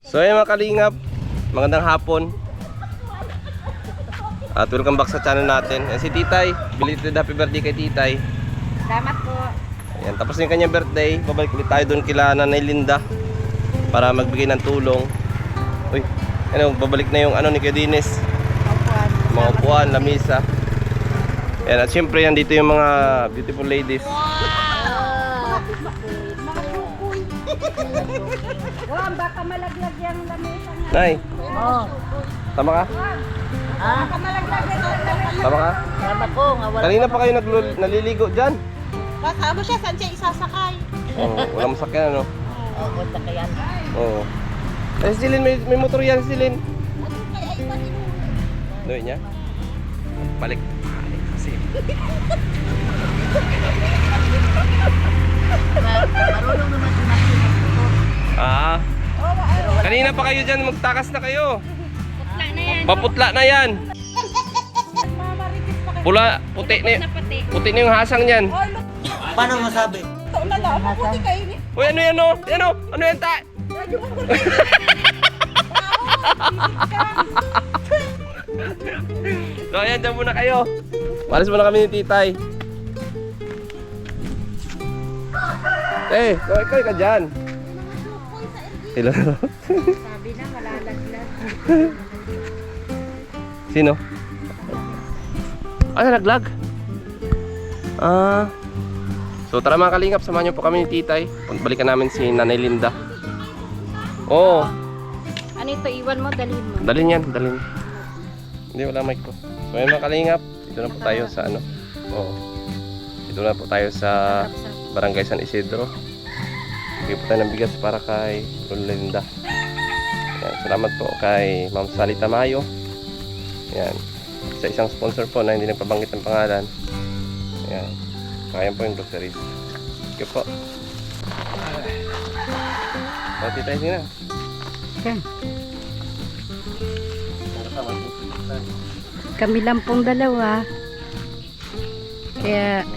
So ayun mga kalingap, magandang hapon. At welcome back sa channel natin. Ayan si Titay, belated happy birthday kay Titay. Salamat po. Ayan, tapos na yung kanyang birthday. Babalik ulit tayo doon kila Nanay Linda para magbigay ng tulong. Uy, ano, babalik na yung ano ni Kuya Dinis, Upuan. mga upuan, lamisa. Ayan, at syempre yan dito yung mga beautiful ladies. Wow, baka malaglag yung lamesa nga. Nay, Oo. tama ka? Baka malaglag yung lamesa. Tama ka? Salamat po. Kanina pa kayo naliligo dyan. Kasama siya, saan siya isasakay? Oh, walang masakyan ano? Oo, sakayan. Oo. Eh, si Silin, may motor yan si Silin. Doon niya? Balik. Kasi. Marunong naman si Martin. Ah. Kanina pa kayo dyan, magtakas na kayo. Putla na yan. Paputla na yan. Pula, puti na yung hasang niyan. Paano masabi? Uy, ano yan o? Yan o? Ano yan ta? So ayan, dyan muna kayo. Malis muna kami ni Titay. Eh, ikaw ka dyan. Ilan? Sabi na, malalaglag. Sino? Ah, nalaglag? Ah. So tara mga kalingap, samahan niyo po kami ni Titay. Balikan namin si Nanay Linda. Oo. Ano ito, iwan mo, dalhin mo. Dalhin yan, dalhin. Hindi, wala mic ko. So ayun mga kalingap, dito na po tayo sa ano. Oo. Dito na po tayo sa Barangay San Isidro. Bigyan po tayo ng bigas para kay Linda. Ayan, salamat po kay Ma'am Sally Tamayo. Ayan. Sa isang sponsor po na hindi nagpabanggit ng pangalan. Ayan. Kaya po yung groceries. Thank you po. Pati tayo sina. Yan. Kami lang pong dalawa. Kaya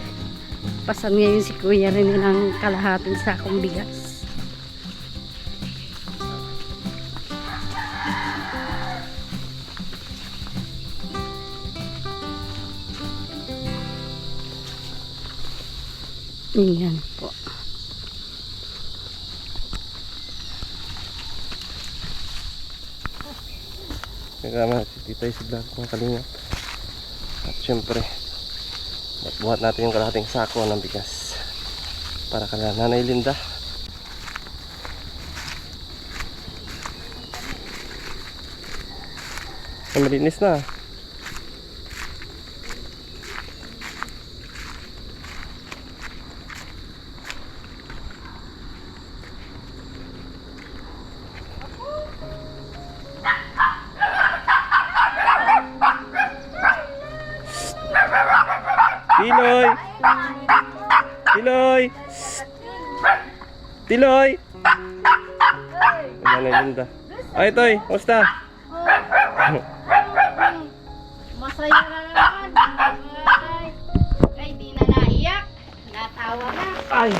pasan ngayon si Kuya rin ng kalahating sakong bigas. Yan po. Kasama si Titay sa vlog mga kalingap. At syempre, buhat natin yung kalahating sako ng bigas para kala Nanay Linda. Ay, malinis na. Tiloy! Tiloy! Tiloy! Nanay Linda. Ay, Toy, kumusta? Masaya na naman. Ay, di na naiyak. Natawa na. Ay!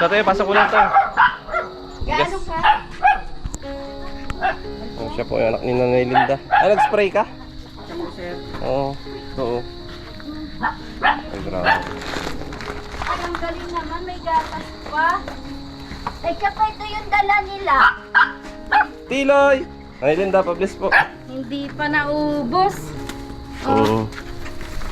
Toy, pasok ko lang to. Gaano ka? Oh, siya po yung anak ni Nanay Linda. Ay, nag-spray ka? Oo. Oo. Ay, grabe. Ay, ang galing naman, may gatas pa. Ay, kapag ito yung dala nila. Tiloy! Nanay Linda, pa-bless po. Hindi pa naubos. Oo.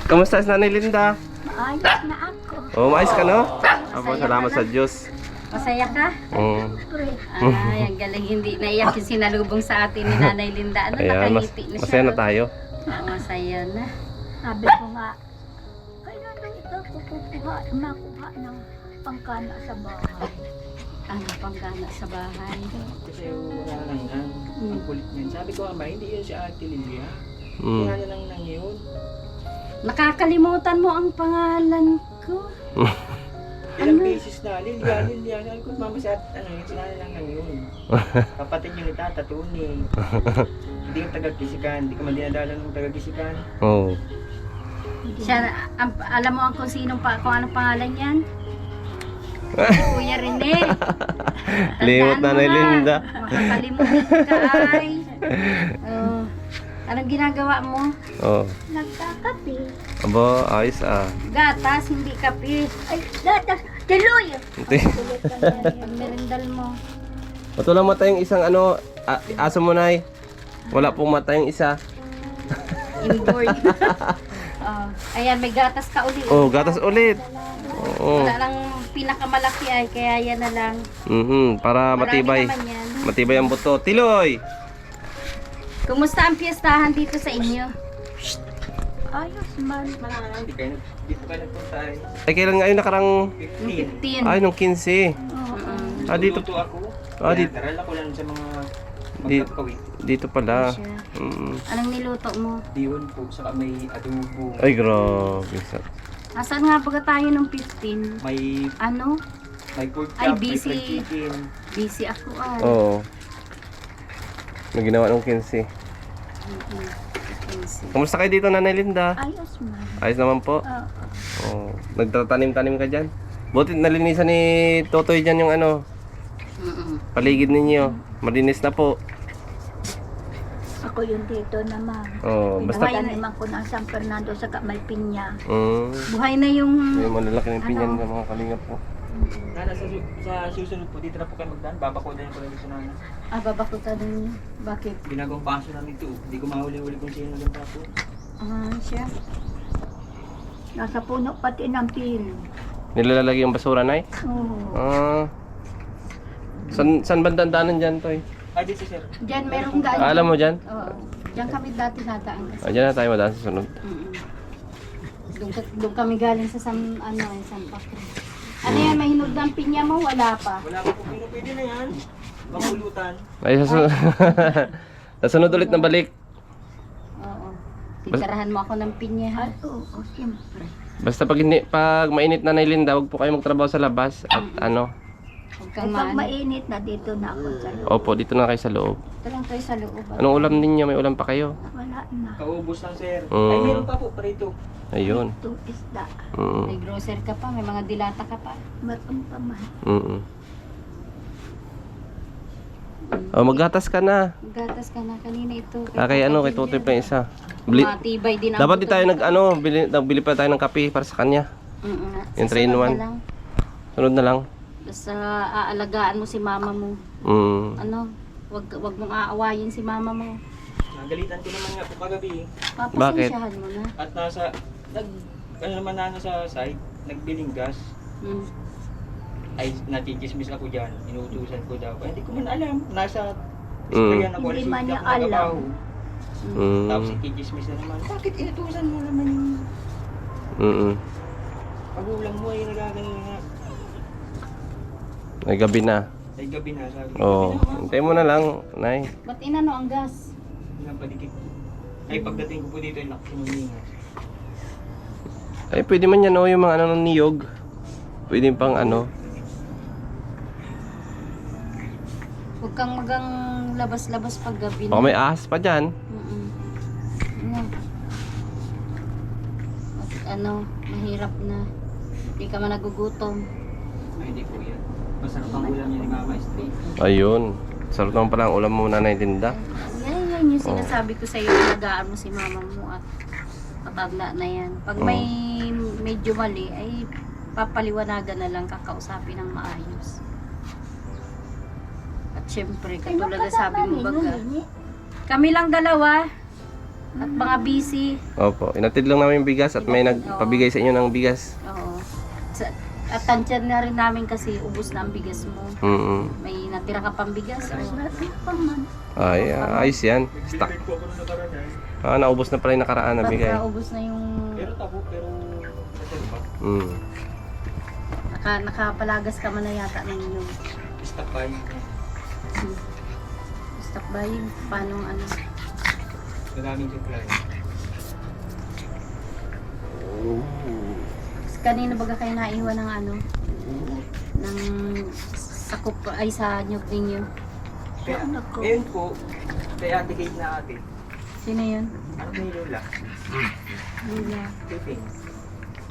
Kamusta si Nanay Linda? Maayos na ako. Oo, maayos ka, no? Apo, salamat sa Diyos. Masaya ka? Oo. Pre. Ay, ang galing. Hindi naiyak yung sinalubong sa atin ni Nanay Linda. Ano, Ayan, nakangiti na siya. masaya na tayo. Masaya na. Sabi ko nga, kailan nung ito makuha ng pangkana sa bahay. Ano pang gana sa bahay? Kasi wala lang ang kulit niyan. Sabi ko, ama, hindi yun si Ate Lilia. Mm. Kaya lang nang yun. Nakakalimutan mo ang pangalan ko. Ilang beses na, Lilia. Sabi ko, mama, si Ate, ano yun, sinala lang nang yun. Kapatid yun ni Tata, Tony. Hindi yung taga-kisikan, hindi ka man dinadala ng taga-kisikan. Oo. Siya, alam mo kung anong pangalan yan? Kuya Rene. Limot na Tandaan mo, Linda. Makakalimutan ka ay. Oh. Anong ginagawa mo? Oh. Nagkakape. Aba, ayos ah. Gatas, hindi kape. Ay, gatas. Tuloy. Ang merendal mo. Ba't walang mata yung isang aso mo, Nay? Wala pong mata yung isa. Inboard. Oh. Ayan, may gatas ka ulit. Oh, gatas ulit. Oo. Wala lang pinakamalaki ay, kaya yan na lang. Para Marami matibay. naman yan. Matibay ang buto. Tiloy! Kumusta ang piyestahan dito sa inyo? Ayos man. Hindi po kayo nagpunta eh. Ay, kailan nga yun nakarang... 15. 15. Ay, nung 15. Ah, dito. Luto ako. Ah, dito. Taral ako lang sa mga Di- magkakawit. Dito pala. Siya. Mm. Anong niluto mo? Diyon po, saka may adobo. Ay, grabe. Asan nga baga tayo nung 15? May Ano? pork Ay, chop, may busy. fried chicken. Busy ako ah. Oo. Nung ginawa nung 15. Kamusta kayo dito, Nanay Linda? Ayos man. Ayos naman po. Oo. Oh, nagtatanim-tanim ka dyan. Buti nalinisan ni Totoy dyan yung paligid ninyo. Malinis na po. Ako yung dito naman. Oh, basta Pinapataniman ko ng San Fernando sa Kamalpinya. Buhay na yung... may malalaki ng pinyan ng mga kalingap po. Nana, sa susunod po, dito na po kayo magdaan. Babakudan ko lang dito na. Babakutan ninyo. Bakit? Ginagawang paso namin ito. Hindi ko mahuli-huli kung sino naganda po. Siya. Nasa puno pati ng pin. Nilalagay yung basura, Nay? Oo. San bandang daanan dyan, Toy? Dito sir. Diyan merong gaan. Alam mo dyan? Oo. Diyan kami dati nataan kasi. Dyan na tayo madaan sa sunod. Doon kami galing sa San Patro. Ano yan, may hinog ng pinya mo? Wala pa. Wala ko po, pero pwede na yan. Mapulutan. Ay, sa sunod. Sa sunod ulit na balik. Oo. Titirahan mo ako ng pinya ha. Ay, oo, siyempre. Basta pag mainit na, Nay Linda, huwag po kayo magtrabaho sa labas. At Huwag Ay, kang pag maano. mainit na dito na ako sa loob. opo, dito na kayo sa loob. Ito lang tayo sa loob. Anong ulam ninyo? May ulam pa kayo? Wala na. Kaubos lang sir. Mm. Ay, meron pa po, parito. Ayun. Ito isda. May grocer ka pa, may mga dilata ka pa. Matong pa man. Oh, maggatas ka na. Gatas ka na kanina ito. Kay Totoy pa yung isa. Matibay din ang Dapat di buto. tayo bili pa tayo ng kape para sa kanya. Yung 3 in 1. Sunod na lang. Basta aalagaan mo si mama mo. Ano, wag mong aawayin si mama mo. Nagalitan ko naman nga po kagabi. Papasensyahan mo na. At naman na sa side, nagbiling gas. Ay, natichismis ako dyan. Inuutusan ko daw. Ay, hindi ko man alam. Nasa sprayan ako. Hindi alis man ulit niya ako nagabaho. alam. Tapos itichismis na naman. Bakit inutusan mo naman yung pagulang mo ay nagagano nga. Ay, gabi na. Ay, gabi na. Sabi ko, Oo. gabi na, ma. Hintay mo na lang, Nay. Ba't inano ang gas? Pinapadikit ko. Ay, pagdating ko po dito, yung nakinuningas. Ay, pwede man yan, yung mga ng niyog. Pwede pang Huwag kang magang labas-labas pag gabi Baka may ahas pa dyan. Mahirap na. Hindi ka man nagugutom. Ay, hindi po yan. Masarap ang ulam niya ni Mama Straight. Ayun. Sarap naman pala ang ulam mo, Nanay Linda. Yan yung sinasabi ko sa'yo. Alagaan mo si mama mo at patanda na yan. Pag may medyo mali, ay papaliwanagan na lang, kakausapin ng maayos. At syempre, katulad na sabi mo baga, kami lang dalawa at mga busy. Opo. Inatid lang namin yung bigas at may nagpabigay sa inyo ng bigas. Oo. At tansyan na rin namin kasi ubos na ang bigas mo. May natira ka pang bigas. Ay, ayos yan. Stock. Nagbilig po ako nung nakaraan. Naubos na pala yung nakaraan na bigay. Ubos na yung... Pero tabo, pero nasal pa. Nakapalagas ka man na yata ng inyong Stop by. stock buying. Paano Maraming supply. Kanina baga kayo naiwan ng ng sakop ay sa nyug ninyo. Kaya, ngayon po, kaya ate Kate na ate. Sino yun? Ano ba yung Lola? Lula. Kate.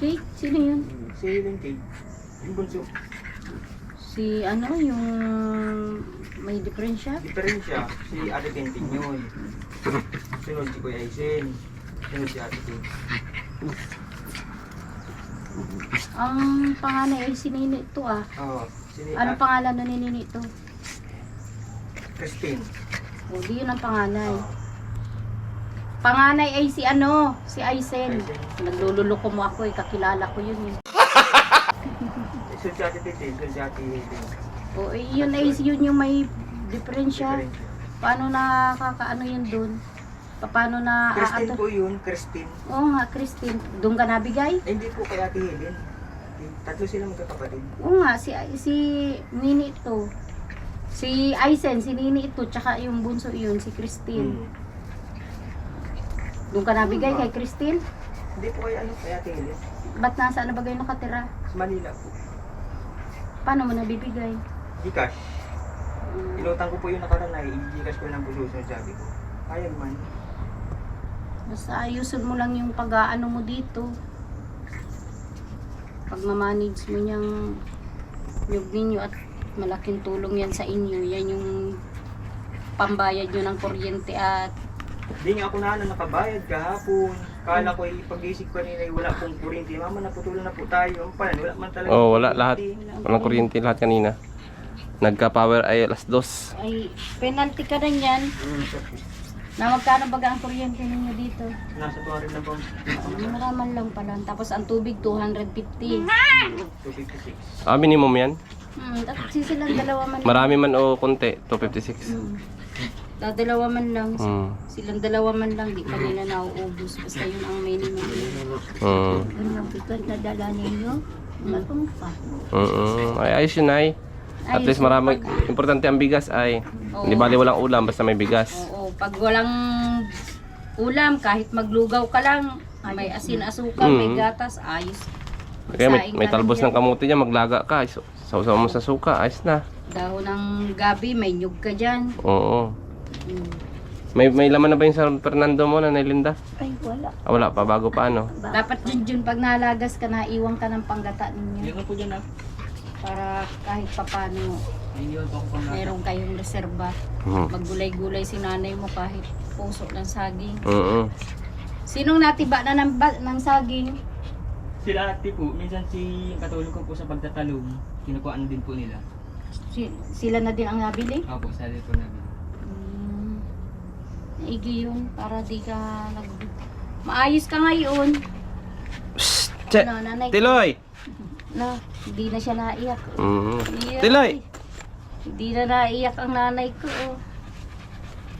Kate? Sino yun? Si yung Kate. Yung bunso. Si yung May diferensya? Diferensya, si Ate Tinting yun. Sunod si Kuya Aizen. Sunod si Ate Tinting. Ang panganay ay si Nini ito ah. Oo. Ano pangalan na ni Nini ito? Christine. O, di yun ang panganay. Oo. Panganay ay si ano, si Aizen. Aizen. Naglululoko mo ako eh, kakilala ko yun eh. Sunod si Ate Tinting, sunod si Ate Tinting. O, yun ay yun yung may diferensya. Paano nakakaano yun dun? Paano na Christine aato? po yun, Christine. Oo nga, Christine. Doon ka nabigay? Eh, hindi po kay Ate Helen. Tatlo sila magkakapatid. Oo nga, si Nini ito. Si Aizen, si Nini ito, tsaka yung bunso yun, si Christine. Hmm. Doon ka nabigay kay Christine? Hindi po kay Ate Helen. Ba't nasaan na ba kayo nakatira? Sa Manila po. Paano mo nabibigay? Gcash. Inutang ko po yung nakaranay, i-Gcash ko lang po susunod sabi ko. Ayaw man. Basta ayusin mo lang yung pag-aano mo dito. Pag mamanage mo niyang nyug ninyo at malaking tulong yan sa inyo. Yan yung pambayad nyo ng kuryente at Hindi nga ako nakabayad kahapon. Kala ko pag-isip ko nila wala pong kuryente. Mama, naputulan na po tayo. Paano? Wala man talaga. Oh, wala lahat. kuryente. Walang kuryente lahat kanina. Nagka-power ay alas 2. ay penalty ka rin yan. Na magkano baga ang kuryente ninyo dito? Nasa 200 na po. Maraman lang pala. Tapos ang tubig 250. 256. Minimum yan. Tapos silang dalawa man. Marami man o konti, 256. Dalawa man lang. Mm. Silang dalawa man lang. Di pa nila nauubos. Basta yun ang minimum. Mm. Yung mabigat na dala ninyo, matong pa. Ay, ayos yun ay. At least marami, importante ang bigas ay. Oo. Hindi bali walang ulam, basta may bigas. Oo, pag walang ulam, kahit maglugaw ka lang, may asin, asukal, may gatas, ayos. Kaya Magsaing may ka talbos rin ng kamuti niya, maglaga ka. Sausaw mo sa suka, ayos na. dahon ng gabi, may nyug ka dyan. Oo. Mm. May laman na ba yung San Fernando mo na Linda? Ay, wala. Wala pa, bago pa ano. Dapat dyan pag nalagas ka, naiwan ka ng panggata ninyo. Yun nga po dyan ah. Para kahit papano, Ayun po ako pang meron kayong reserba. Maggulay-gulay si nanay mo kahit puso ng saging. Sinong natiba na ng saging? Sila ate po, minsan si katulong ko po sa pagtatalong, kinukuhaan din po nila. Sila na din ang nabili? Opo, sa po namin. Naigi yun, para di ka maayos ka ngayon. Che! Ano, nanay? Tiloy! Na, hindi na siya naiyak. Iyak. Tiloy! Hindi na naiyak ang nanay ko.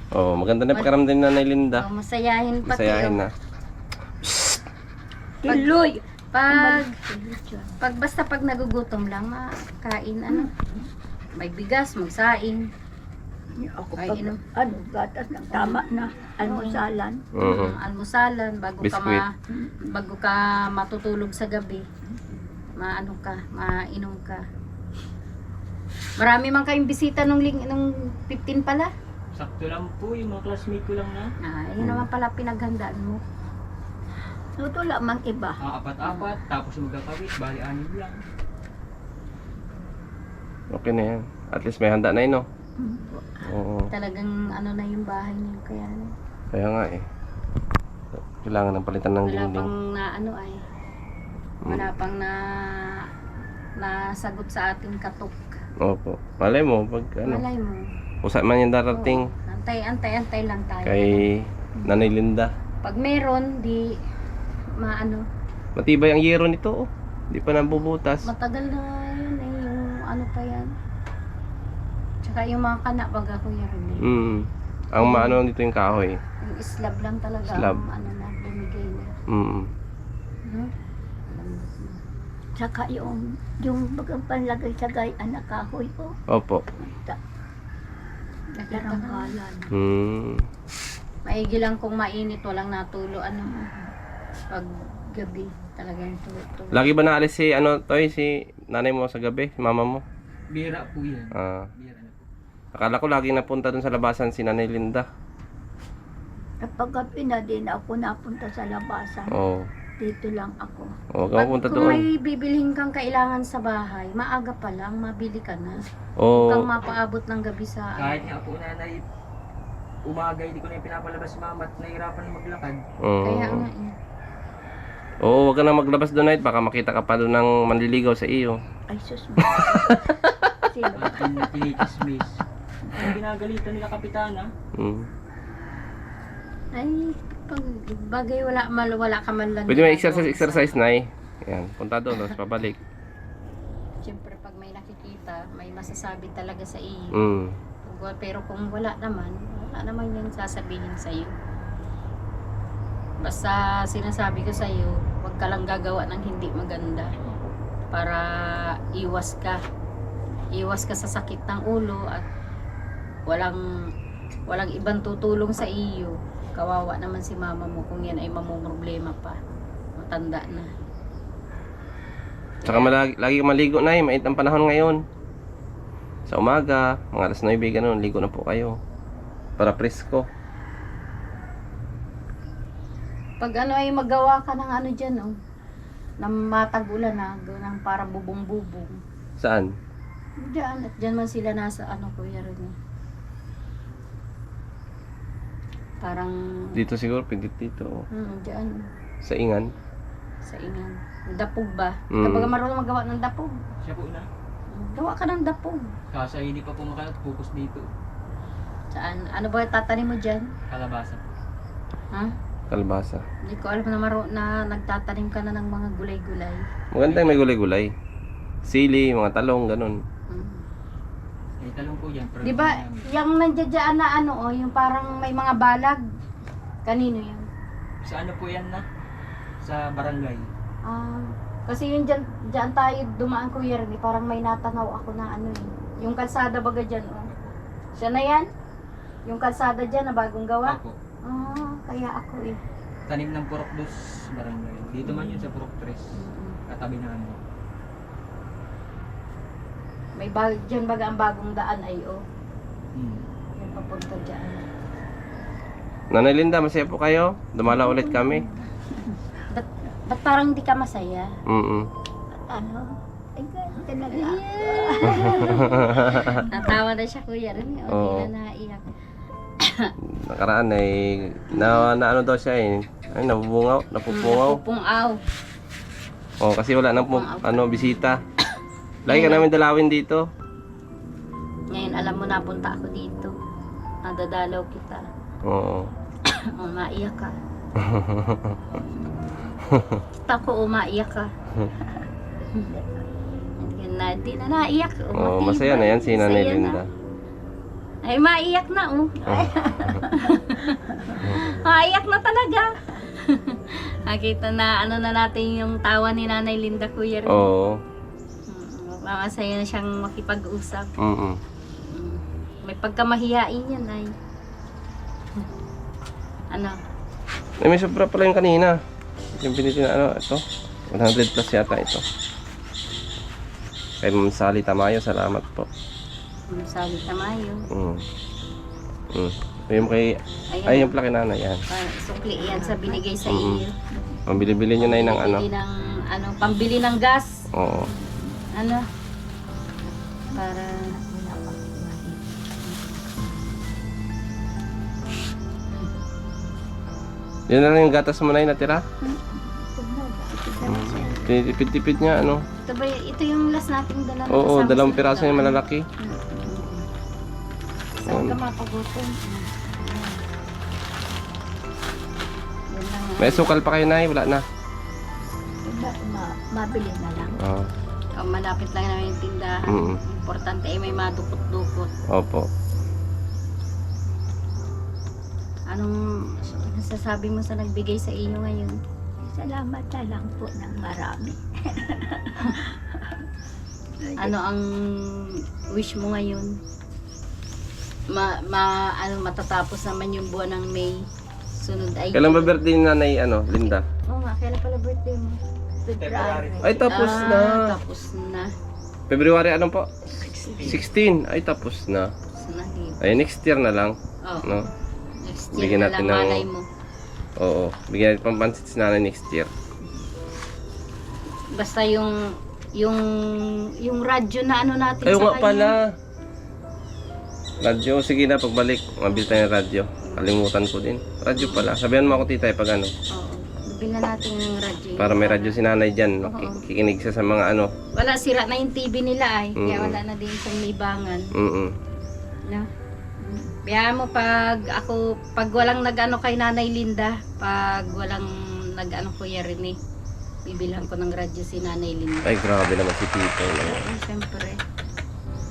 Oh, maganda na pakiramdam ni Nanay Linda. Oh, masayahin pati. Masayahin na. Tuloy! Pag basta pag nagugutom lang, makain ano. May bigas, magsaing. Ako Ay, pag, inom. gatas ng tama na, almusalan. Almusalan bago Biskwit. bago ka matutulog sa gabi. Maano ka, mainom ka. Marami man kayong bisita nung 15 pala. Sakto lang po, yung mga classmate ko lang na. Yun naman pala pinaghandaan mo. Luto lamang iba. Apat-apat, tapos magkakawit, bali 6 lang. Okay na yan. At least may handa na yun, no? Oo. Talagang ano na yung bahay niyo kaya Kaya nga eh. Kailangan ng palitan ng wala dingding. pang na ano ay wala pang nasagot sa ating katok. Opo. Malay mo, pag ano, Malay mo. usap man yung darating Antay lang tayo. kay Nanay Linda. Pag meron, di maano. Matibay ang yero nito, oh. Di pa nabubutas. Matagal na yun eh, yung ano pa yan. Tsaka yung mga kana baga Kuya Rene. Ang maano dito yung kahoy. Yung slab lang talaga Slab. ang ano na bumigay na. No? Saka yung bagang panlagay sa gayaan na kahoy po. Opo. Daranggalan. Maigi lang kung mainit, walang natulo ano. Pag gabi talagang tulo. Lagi ba naalis si si nanay mo sa gabi, si mama mo? Bira po yan. Bira na po. Akala ko lagi napunta dun sa labasan si Nanay Linda. Kapag gabi na din ako napunta sa labasan. Oo. Dito lang ako. Huwag ka mapunta Kung doon. may bibilhin kang kailangan sa bahay, maaga pa lang, mabili ka na. Huwag Oo. kang mapaabot ng gabi sa Kahit nga po nanay, umaga hindi ko na yung pinapalabas si mama at nahihirapan na maglakad. Kaya nga eh. Oo, huwag ka na maglabas doon, Night. Baka makita ka pa doon ng manliligaw sa iyo. Ay, sus. Sino? At tinichismis. Ang ginagalitan nila kapitana. Mm. Ay, pag bagay wala ka man lang. Pwede may ginagawa exercise, Nay. Yan, punta doon, tapos pabalik. Siyempre pag may nakikita, may masasabi talaga sa iyo. Mm. Pero kung wala naman yung sasabihin sa iyo. Basta sinasabi ko sa iyo, huwag ka lang gagawa ng hindi maganda para iwas ka. Iwas ka sa sakit ng ulo at walang ibang tutulong sa iyo. Kawawa naman si mama mo kung yan ay mamumroblema pa. Matanda na. Tsaka lagi kang maligo, Nay. Mainit ang panahon ngayon. Sa umaga, mga alas 9, ganun, ligo na po kayo. Para presko. Pag ano ay magawa ka ng ano dyan, oh. Na matagulan na, ng parang bubong-bubong. Saan? Diyan, at dyan man sila nasa ano, Kuya Ron. Parang, Dito siguro, pindit dito. dyan, Sa Ingan. sa ingan. Dapog ba? Mm. Kapag marunong magawa ng dapog, Siya po na. gawa ka ng dapog. Kasa hindi pa po focus dito. Saan? Ano ba tatanim mo dyan? Kalabasa po. Ha? Kalbasa. Hindi ko alam na nagtatanim ka na ng mga gulay-gulay. Maganda yung may gulay-gulay. Sili, mga talong, ganun. May talong po yan. Di ba, yung nandiyan na ano, oh, yung parang may mga balag. Kanino yun? Sa ano po yan na? Sa barangay. Ah, kasi yun dyan tayo dumaan, Kuya Ron, parang may natanaw ako na ano eh. Yung kalsada baga dyan, oh. Siya na yan? Yung kalsada dyan na bagong gawa? Opo. Ah, kaya ako eh. Tanim ng Purok 2 barangay. Dito man yun sa Purok 3. Katabi na ano. May dyan baga ang bagong daan ay oh. Hmm. Yung papunta dyan. Nanay Linda, masaya po kayo? Dumala ulit kami. Ba't parang hindi ka masaya? Mm. Ano? Ay, ganun talaga. Natawa na siya, Kuya Ron. O, Oo. di na naiyak. Nakaraan ay na ano daw siya eh. Ay, napupungaw. Pupungaw. Oh, kasi wala nang bisita. Lagi ka namin dalawin dito. Ngayon, alam mo, napunta ako dito. Nadadalaw kita. Oo. Maiyak ka. Kita ko, umaiyak ka. Di na naiyak. Oh, masaya na yan si Nanay Masaya Linda. na. Ay, maiyak na, oh. Maiyak na talaga. Nakita na, ano na natin yung tawa ni Nanay Linda, Kuya Ron. Oo. Masaya na siyang makipag-usap. Mm. May pagkamahiyain yan, ay. Ano? Ay, may sobra pala yung kanina. Yung piniti na ano, ito. 100 plus yata ito. Kay Ma'am Sally Tamayo, salamat po. Sabi tamayo. Yung kay, Ayan. ay yung plaki nanay yan. Sukli yan sa binigay sa Mm-mm. iyo. Pambili-bili nyo na yun ng ano. Pambili ng, pambili ng gas. Oo. Ano? Para... Yan na lang yung gatas mo na yun natira. Kumbaga. Tinitipid-tipid niya, ano. Ito ba, ito yung last nating dala na Oo, kasama 2 sa piraso yung daan. malalaki. Saan ka mapagutom? Yan lang. May sukal pa kayo na wala na. Mabili na lang. Oo. Malapit lang namin yung tindahan. Mm-mm. Importante ay may madukot-dukot. Opo. Anong nasasabi mo sa nagbigay sa iyo ngayon? Salamat na lang po ng marami. Ano ang wish mo ngayon? Matatapos naman yung buwan ng May. Sunod ay... Kailan ba birthday ni Nanay, ano, Linda? Oo nga, kailan pala birthday mo? February. Ay, tapos na. Tapos na. February, anong po? 16. Ay, tapos na. Tapos na. Ay, next year na lang. Oh. No? Next Bigyan year na natin lang ng- malay mo. Oo. Bigyan natin pampansit si Nanay next year. Basta yung radyo na ano natin Ayaw sa nga kanya. pala. Radyo, sige na pagbalik. Mabili tayo ng radyo. Kalimutan ko din. Radyo pala. Sabihan mo ako tita pag ano. Oo. Bibilhan natin yung radyo. Para may radyo si nanay dyan. Oo. Kikinig siya sa mga ano. Wala, sira na yung TV nila ay. Kaya Mm. wala na din sa libangan. Mm. No? Biya mo pag walang nag-ano kay Nanay Linda, pag walang nag-ano Kuya Rene, bibilhan ko ng radyo si Nanay Linda. Ay, grabe naman si tita. Oo, siyempre.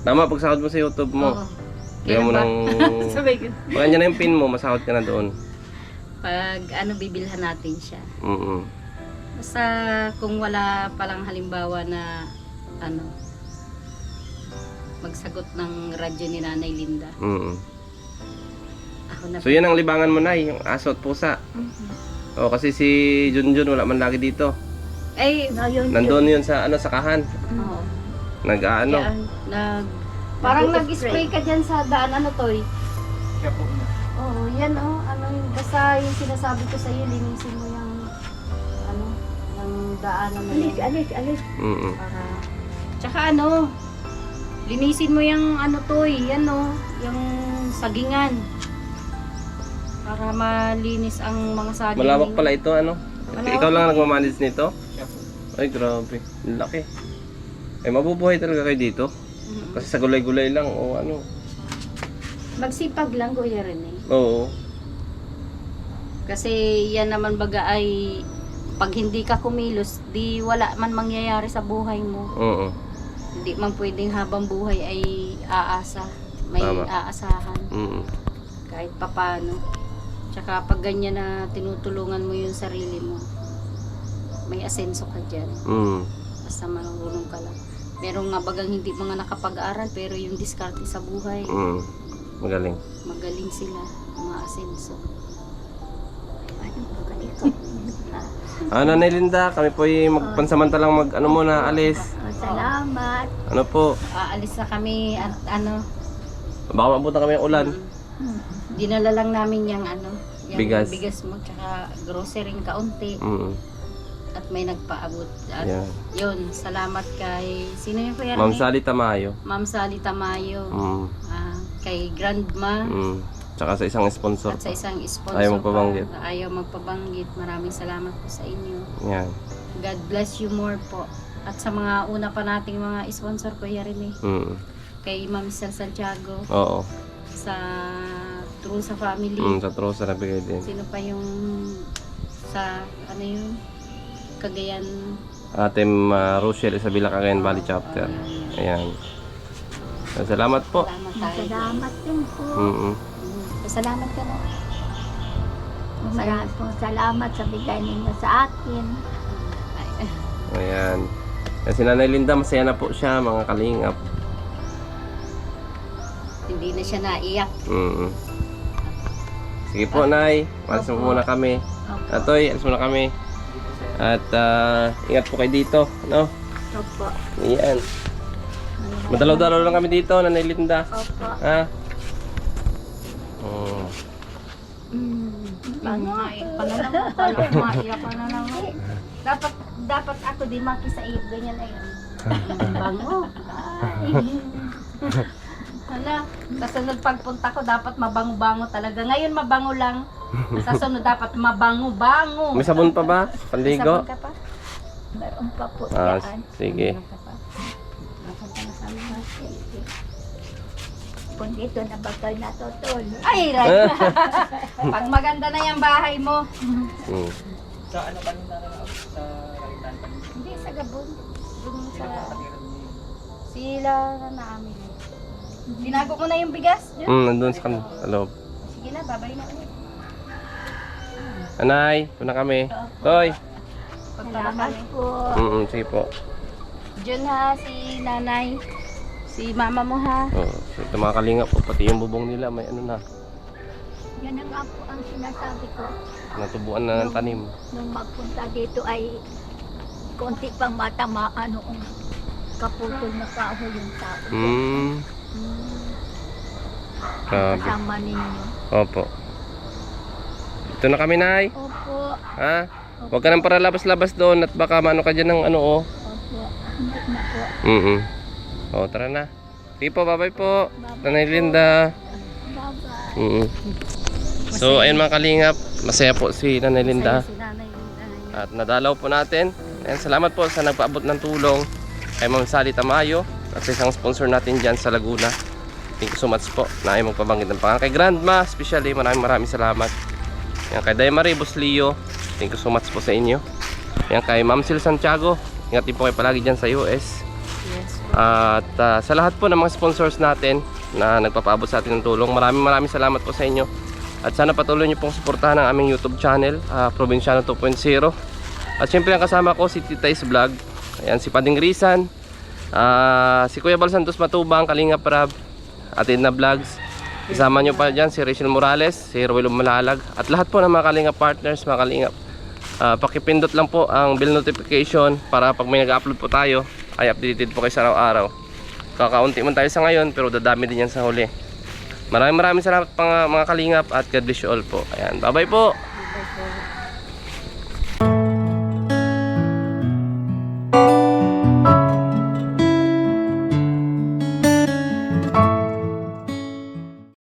Tama, pagsahod mo sa YouTube mo. Oo. Kaya mo Kailan ba? nang... Sabay ko. Pag andyan na yung pin mo, masahod ka na doon. Pag bibilhan natin siya. Mm. Basta kung wala palang halimbawa na magsagot ng radyo ni Nanay Linda. Mm. Ako na. So yan ang libangan mo na, yung aso at pusa. O kasi si Junjun wala man lagi dito. Ay, Ngayon, Nandoon yun sa ano sa kahan. oo. Nag-ano. Kaya, parang nag-spray ka dyan sa daan, ano toy? Siya po na. Oo, yan basta yung sinasabi ko sa iyo, linisin mo yung yung daanan mo alis, yan. alis. Mm. Para, tsaka linisin mo yung toy, yung sagingan. Para malinis ang mga saging. Malawak pala ito ano. Malawak. Ikaw lang nagmamanage nito? Siya po. Ay grabe. Ang laki. Ay mabubuhay talaga kayo dito. Mhm. Kasi sa gulay-gulay lang o ano. Magsipag lang, Kuya Rene. Oo. Kasi yan naman baga ay pag hindi ka kumilos, di wala man mangyayari sa buhay mo. Oo. Hindi man pwedeng habang buhay ay aasa. May Tama. aasahan Mm. kahit papano. Tsaka pag ganyan na tinutulungan mo yung sarili mo, may asenso ka dyan. Mm. Basta marunong ka lang. Meron nga bagang hindi mga nakapag-aral pero yung diskarte sa buhay, Mm. Magaling. magaling sila, umaasenso. Ano ba ganito? Nanay Linda, kami po yung magpansamantalang muna, alis. Salamat. Ano po? Aalis na kami at Baka maabutan kami ng ulan. dinala lang namin yung yung Bigas. bigas mo, tsaka grocery kaunti. Mm. At may nagpaabot. At Yan. yun, salamat kay, sino yung Kuya Ma'am Rene? Sally Tamayo. Ma'am Sally Tamayo. Mm. Kay Grandma. Mm. Tsaka sa isang sponsor. At sa isang sponsor. Ayaw magpabanggit. Ayaw magpabanggit. Maraming salamat po sa inyo. Yan. God bless you more po. At sa mga una pa nating mga sponsor, Kuya Rene. Mm. Kay Ma'am Sel Santiago. Oo. Sa True sa Family. Sa Trosa nabigay din. Sino pa yung sa yun? Cagayan. Ate Rochelle Isabela Cagayan Valley Chapter. Ayan. Salamat po. Salamat tayo. Salamat din po. Mm. Salamat ka na. Maraming pong salamat sa bigay ninyo sa akin. Ayan. Si Nanay Linda, masaya na po siya, mga kalingap. Hindi na siya naiyak. Mm. Sige po, Nay. Alis mo muna kami. Atoy, alis muna kami. At ingat po kayo dito, no? Opo. Ayan. Madalaw-dalaw lang kami dito, Nanay Linda. Opo. Ha? Oh. Maiyak ka na naman. Kala ko maiyak ka na naman. Dapat ako di makisaiyap ganyan ay bango. Hala, sa sunod pagpunta ko dapat mabango-bango talaga. Ngayon mabango lang. Sa sunod dapat mabango-bango. May sabon pa ba? May Panligo? sabon ka pa? Meron pa po Ah, yan. sige. Meron ka pa? Nasaan ka na sa mga? Kung dito na ba kayo natutulog? Ay, right. Pag maganda na yung bahay mo. Mm. Sa ano kanina na sa Kaintan kanina. Hindi, sa Gabon. Dun Sila sa... po nakatira niyo. Sila na namin. Tinago mo na yung bigas? Diyan? Nandun sa loob. Sige na, babay na ulit. Anay, muna kami. Toy. Salamat po. Sige po. Diyan ha, si nanay. Si mama mo ha. Oh, so ito mga kalingap po, pati yung bubong nila may ano na, Yan ang nga po ang sinasabi ko. natubuan na ng tanim. Nung magpunta dito ay konti pang matamaan noong kaputol na kahoy yung tao. Grabe. Kasama ninyo. Opo. Ito na kami, Nay. Opo. Ha? Huwag ka nang para labas-labas doon at baka maano ka dyan ng ano oh. Opo. Hindi na po. O, tara na. Sige po, bye-bye po. Bye-bye Nanay po. Linda. Bye-bye. So, ayun mga kalingap. Masaya po si Nanay Linda. Si Nanay Linda. At nadalaw po natin. Ayan, salamat po sa nagpaabot ng tulong kay Ma'am Sally Tamayo at sa isang sponsor natin dyan sa Laguna. Thank you so much po na ay magpabanggit ng pangalan. Kay Grandma, especially, maraming salamat. Ayan, kay Daymari Buslio, thank you so much po sa inyo. Ayan, kay Ma'am Sil Santiago, ingat din po kayo palagi dyan sa US. Yes. At sa lahat po ng mga sponsors natin na nagpapaabot sa atin ng tulong, maraming salamat po sa inyo. At sana patuloy nyo pong suportahan ang aming YouTube channel, Provinciano 2.0. At syempre ang kasama ko si Titay's Vlog. Ayan, si Pading Risan, si Kuya Bal Santos Matubang, Kalinga Prab, Atin na Vlogs. Isama nyo pa dyan si Rachel Morales, si Ruel Malalag, at lahat po ng mga Kalinga partners, mga Kalinga. Pakipindot lang po ang bell notification para pag may nag-upload po tayo ay updated po kayo sa araw-araw. Kakaunti man tayo sa ngayon pero dadami din yan sa huli. Maraming salamat mga Kalingap at God bless you all po. Ayan, bye bye po. Bye po.